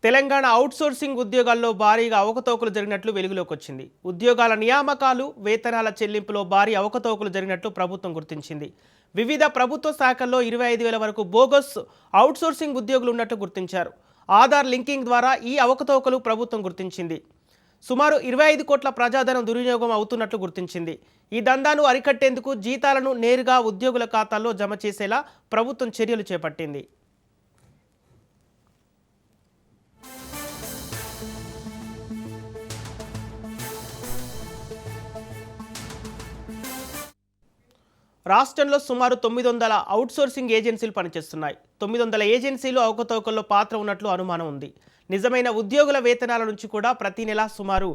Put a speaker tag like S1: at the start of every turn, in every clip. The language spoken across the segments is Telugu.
S1: తెలంగాణ అవుట్సోర్సింగ్ ఉద్యోగాల్లో భారీగా అవకతవకలు జరిగినట్లు వెలుగులోకి వచ్చింది. ఉద్యోగాల నియామకాలు, వేతనాల చెల్లింపులో భారీ అవకతవకలు జరిగినట్లు ప్రభుత్వం గుర్తించింది. వివిధ ప్రభుత్వ శాఖల్లో 25,000 వరకు బోగస్ అవుట్సోర్సింగ్ ఉద్యోగులు ఉన్నట్లు గుర్తించారు. ఆధార్ లింకింగ్ ద్వారా ఈ అవకతవకలు ప్రభుత్వం గుర్తించింది. సుమారు 25 కోట్ల ప్రజాధనం దుర్వినియోగం అవుతున్నట్లు గుర్తించింది. ఈ దందాను అరికట్టేందుకు జీతాలను నేరుగా ఉద్యోగుల ఖాతాల్లో జమ చేసేలా ప్రభుత్వం చర్యలు చేపట్టింది. రాష్ట్రంలో సుమారు 900 అవుట్సోర్సింగ్ ఏజెన్సీలు పనిచేస్తున్నాయి. 900 ఏజెన్సీలు అవకతవకల్లో పాత్ర ఉన్నట్లు అనుమానం ఉంది. నిజమైన ఉద్యోగుల వేతనాల నుంచి కూడా ప్రతి నెల సుమారు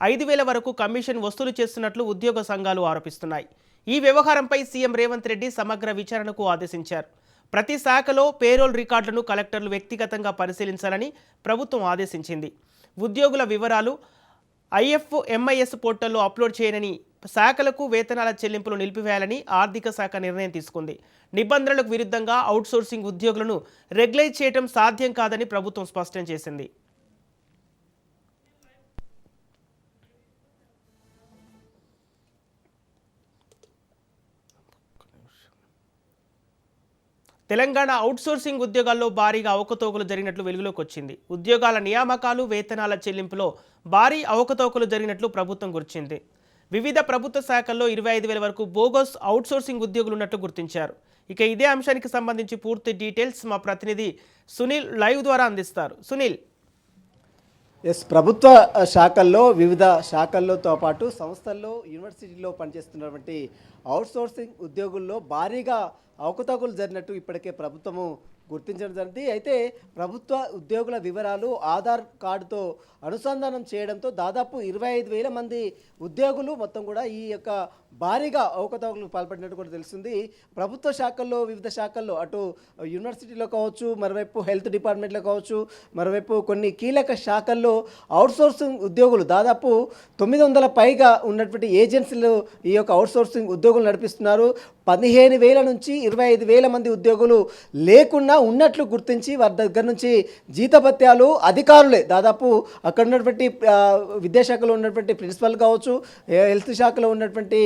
S1: 5,000 వరకు కమిషన్ వసూలు చేస్తున్నట్లు ఉద్యోగ సంఘాలు ఆరోపిస్తున్నాయి. ఈ వ్యవహారంపై సీఎం రేవంత్ రెడ్డి సమగ్ర విచారణకు ఆదేశించారు. ప్రతి శాఖలో పేరోల్ రికార్డులను కలెక్టర్లు వ్యక్తిగతంగా పరిశీలించాలని ప్రభుత్వం ఆదేశించింది. ఉద్యోగుల వివరాలు IFMIS పోర్టల్లో అప్లోడ్ చేయనని శాఖలకు వేతనాల చెల్లింపులు నిలిపివేయాలని ఆర్థిక శాఖ నిర్ణయం తీసుకుంది. నిబంధనలకు విరుద్ధంగా అవుట్సోర్సింగ్ ఉద్యోగులను రెగ్యులైజ్ చేయడం సాధ్యం కాదని ప్రభుత్వం స్పష్టం చేసింది. తెలంగాణ అవుట్సోర్సింగ్ ఉద్యోగాల్లో భారీగా అవకతవకలు జరిగినట్లు వెలుగులోకి వచ్చింది. ఉద్యోగాల నియామకాలు, వేతనాల చెల్లింపులో భారీ అవకతవకలు జరిగినట్లు ప్రభుత్వం గుర్తించింది. వివిధ ప్రభుత్వ శాఖల్లో 25,000 వరకు బోగస్ అవుట్సోర్సింగ్ ఉద్యోగులు ఉన్నట్లు గుర్తించారు. ఇక ఇదే అంశానికి సంబంధించి పూర్తి డీటెయిల్స్ మా ప్రతినిధి సునీల్ లైవ్ ద్వారా అందిస్తారు. సునీల్.
S2: ప్రభుత్వ శాఖల్లో వివిధ శాఖల్లోతో పాటు సంస్థల్లో యూనివర్సిటీలో పనిచేస్తున్నటువంటి అవుట్సోర్సింగ్ ఉద్యోగుల్లో భారీగా అవకతవకలు జరిగినట్టు ఇప్పటికే ప్రభుత్వము గుర్తించడం జరిగింది. అయితే ప్రభుత్వ ఉద్యోగుల వివరాలు ఆధార్ కార్డుతో అనుసంధానం చేయడంతో దాదాపు 25,000 మంది ఉద్యోగులు మొత్తం కూడా ఈ యొక్క భారీగా అవకతవకలకు పాల్పడినట్టు కూడా తెలుస్తుంది. ప్రభుత్వ శాఖల్లో వివిధ శాఖల్లో అటు యూనివర్సిటీలో కావచ్చు, మరోవైపు హెల్త్ డిపార్ట్మెంట్లో కావచ్చు, మరోవైపు కొన్ని కీలక శాఖల్లో అవుట్సోర్సింగ్ ఉద్యోగులు దాదాపు 900 పైగా ఉన్నటువంటి ఏజెన్సీలు ఈ యొక్క అవుట్సోర్సింగ్ ఉద్యోగులు నడిపిస్తున్నారు. 15,000 నుంచి 25,000 మంది ఉద్యోగులు లేకుండా ఉన్నట్లు గుర్తించి వారి దగ్గర నుంచి జీతభత్యాలు అధికారులే దాదాపు అక్కడ ఉన్నటువంటి విద్యాశాఖలో ఉన్నటువంటి ప్రిన్సిపల్ కావచ్చు, హెల్త్ శాఖలో ఉన్నటువంటి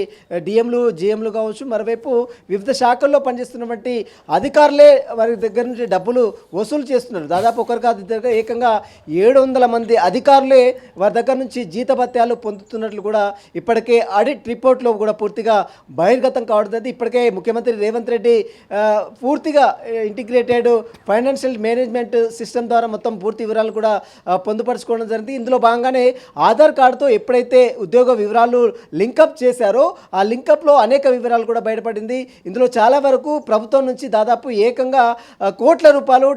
S2: డిఎంలు, జిఎంలు కావచ్చు, మరోవైపు వివిధ శాఖల్లో పనిచేస్తున్నటువంటి అధికారులే వారి దగ్గర నుంచి డబ్బులు వసూలు చేస్తున్నారు. దాదాపు ఒకరి కాదు దగ్గర ఏకంగా 700 మంది అధికారులే వారి దగ్గర నుంచి జీతభత్యాలు పొందుతున్నట్లు కూడా ఇప్పటికే ఆడిట్ రిపోర్ట్లో కూడా పూర్తిగా బహిర్గతం కావడం. ఇప్పటికే ముఖ్యమంత్రి రేవంత్ రెడ్డి పూర్తిగా ఇంటిగ్రేటెడ్ ఫైనాన్షియల్ మేనేజ్మెంట్ సిస్టమ్ ద్వారా మొత్తం పూర్తి వివరాలు కూడా పొందుపరచుకోవడం జరిగింది. ఇందులో భాగంగానే ఆధార్ కార్డుతో ఎప్పుడైతే ఉద్యోగ వివరాలు లింకప్ చేశారో ఆ లింకప్లో అనేక వివరాలు కూడా బయటపడింది. ఇందులో చాలా వరకు ప్రభుత్వం నుంచి దాదాపు ఏకంగా కోట్ల రూపాయలు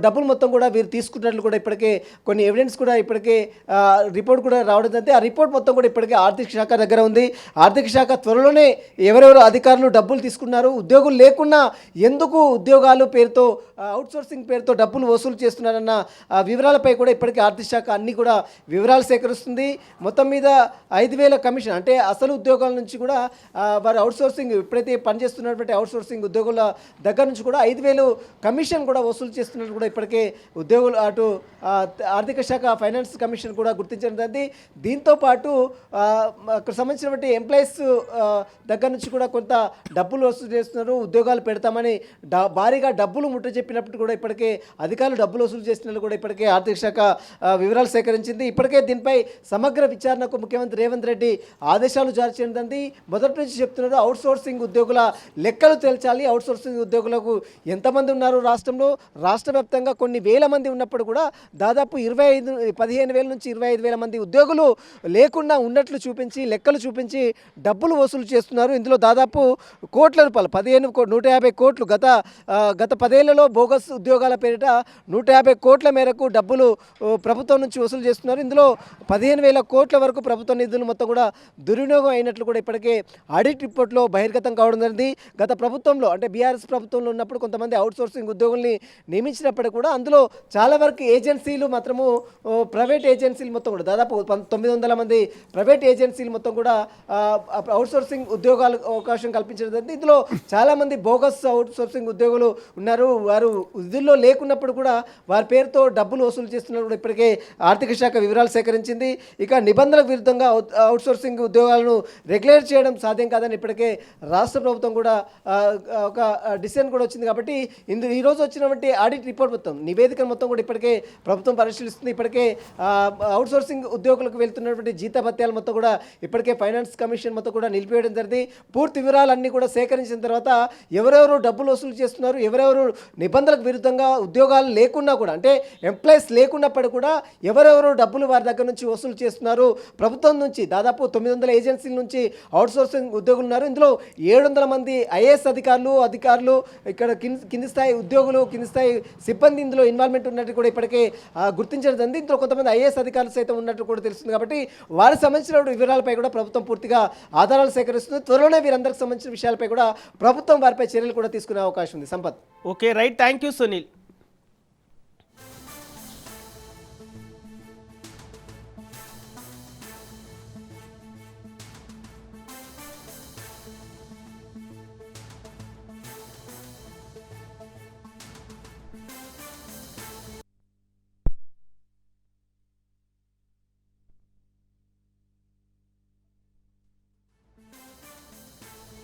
S2: డబ్బులు మొత్తం కూడా వీరు తీసుకున్నట్లు కూడా ఇప్పటికే కొన్ని ఎవిడెన్స్ కూడా ఇప్పటికే రిపోర్ట్ కూడా రావడం జరిగింది. ఆ రిపోర్ట్ మొత్తం కూడా ఇప్పటికే ఆర్థిక శాఖ దగ్గర ఉంది. ఆర్థిక శాఖ త్వరలోనే ఎవరెవరు అధికారులు డబ్బులు తీసుకున్నారు, ఉద్యోగులు లేకున్నా ఎందుకు ఉద్యోగాలు పేరుతో అవుట్సోర్సింగ్ పేరుతో డబ్బులు వసూలు చేస్తున్నారన్న వివరాలపై కూడా ఇప్పటికే ఆర్థిక శాఖ అన్ని కూడా వివరాలు సేకరిస్తుంది. మొత్తం మీద 5,000 కమిషన్ అంటే అసలు ఉద్యోగాల నుంచి కూడా వారు అవుట్సోర్సింగ్ ఎప్పుడైతే పనిచేస్తున్నటువంటి అవుట్సోర్సింగ్ ఉద్యోగుల దగ్గర నుంచి కూడా 5,000 కమిషన్ కూడా వసూలు చేస్తున్నట్టు కూడా ఇప్పటికే ఉద్యోగులు అటు ఆర్థిక శాఖ ఫైనాన్స్ కమిషన్ కూడా గుర్తించడం జరిగింది. దీంతోపాటు అక్కడ సంబంధించినటువంటి ఎంప్లాయీస్ దగ్గర నుంచి కూడా కొంత డబ్బులు వసూలు చేస్తున్నారు, ఉద్యోగాలు పెడతామని భారీగా డబ్బులు ముట్ట చెప్పినప్పుడు కూడా ఇప్పటికే అధికారులు డబ్బులు వసూలు చేస్తున్నట్లు కూడా ఇప్పటికే ఆర్థిక శాఖ వివరాలు సేకరించింది. ఇప్పటికే దీనిపై సమగ్ర విచారణకు ముఖ్యమంత్రి రేవంత్ రెడ్డి ఆదేశాలు జారీ చేయడం. మొదటి నుంచి చెప్తున్నారు అవుట్సోర్సింగ్ ఉద్యోగుల లెక్కలు తేల్చాలి. అవుట్సోర్సింగ్ ఉద్యోగులకు ఎంతమంది ఉన్నారు రాష్ట్రంలో, రాష్ట్ర వ్యాప్తంగా కొన్ని వేల మంది ఉన్నప్పుడు కూడా దాదాపు 15,000 నుంచి 25,000 మంది ఉద్యోగులు లేకుండా ఉన్నట్లు చూపించి లెక్కలు చూపించి డబ్బులు వసూలు చేస్తున్నారు. ఇందులో దాదాపు కోట్ల రూపాయలు 150 కోట్లు గత 10 ఏళ్లలో బోగస్ ఉద్యోగాల పేరిట 150 కోట్ల మేరకు డబ్బులు ప్రభుత్వం నుంచి వసూలు చేస్తున్నారు. ఇందులో 15,000 కోట్ల వరకు ప్రభుత్వ నిధులు మొత్తం కూడా దుర్వినియోగం అయినట్లు ఉన్నట్లు కూడా ఇప్పటికే ఆడిట్ రిపోర్ట్లో బహిర్గతం కావడం జరిగింది. గత ప్రభుత్వంలో అంటే బీఆర్ఎస్ ప్రభుత్వంలో ఉన్నప్పుడు కొంతమంది అవుట్సోర్సింగ్ ఉద్యోగుల్ని నియమించినప్పటికీ కూడా అందులో చాలా వరకు ఏజెన్సీలు మాత్రము ప్రైవేట్ ఏజెన్సీలు మొత్తం కూడా దాదాపు 900 మంది ప్రైవేట్ ఏజెన్సీలు మొత్తం కూడా అవుట్సోర్సింగ్ ఉద్యోగాలు అవకాశం కల్పించడం జరిగింది. ఇందులో చాలామంది బోగస్ అవుట్సోర్సింగ్ ఉద్యోగులు ఉన్నారు. వారు విధుల్లో లేకున్నప్పుడు కూడా వారి పేరుతో డబ్బులు వసూలు చేస్తున్నప్పుడు కూడా ఇప్పటికే ఆర్థిక శాఖ వివరాలు సేకరించింది. ఇక నిబంధనలకు విరుద్ధంగా అవుట్సోర్సింగ్ ఉద్యోగాలను రెగ్యులేట్ చేయడం సాధ్యం కాదని ఇప్పటికే రాష్ట్ర ప్రభుత్వం కూడా ఒక డిసిజన్ కూడా వచ్చింది. కాబట్టి ఈరోజు వచ్చినటువంటి ఆడిట్ రిపోర్ట్ మొత్తం నివేదిక మొత్తం కూడా ఇప్పటికే ప్రభుత్వం పరిశీలిస్తుంది. ఇప్పటికే అవుట్సోర్సింగ్ ఉద్యోగులకు వెళ్తున్నటువంటి జీతభత్యాలు మొత్తం కూడా ఇప్పటికే ఫైనాన్స్ కమిషన్ మొత్తం కూడా నిలిపివేయడం జరిగింది. పూర్తి వివరాలన్నీ కూడా సేకరించిన తర్వాత ఎవరెవరు డబ్బులు వసూలు చేస్తున్నారు, ఎవరెవరు నిబంధనలకు విరుద్ధంగా ఉద్యోగాలు లేకున్నా కూడా అంటే ఎంప్లాయీస్ లేకున్నప్పటికీ కూడా ఎవరెవరు డబ్బులు వారి దగ్గర నుంచి వసూలు చేస్తున్నారు. ప్రభుత్వం నుంచి దాదాపు 900 ఏజెన్సీల నుంచి అవుట్సోర్సింగ్ ఉద్యోగులు ఉన్నారు. ఇందులో 700 మంది ఐఏఎస్ అధికారులు ఇక్కడ కింది స్థాయి ఉద్యోగులు, కింది స్థాయి సిబ్బంది ఇందులో ఇన్వాల్వ్మెంట్ ఉన్నట్టు కూడా ఇప్పటికే గుర్తించడం జరిగింది. ఇందులో కొంతమంది ఐఏఎస్ అధికారులు సైతం ఉన్నట్టు కూడా తెలుస్తుంది. కాబట్టి వారికి సంబంధించిన వివరాలపై కూడా ప్రభుత్వం పూర్తిగా ఆధారాలు సేకరిస్తుంది. త్వరలోనే వీరందరికి సంబంధించిన విషయాలపై కూడా ప్రభుత్వం వారిపై చర్యలు కూడా తీసుకునే అవకాశం ఉంది. Sampath.
S1: Okay right, thank you Sunil.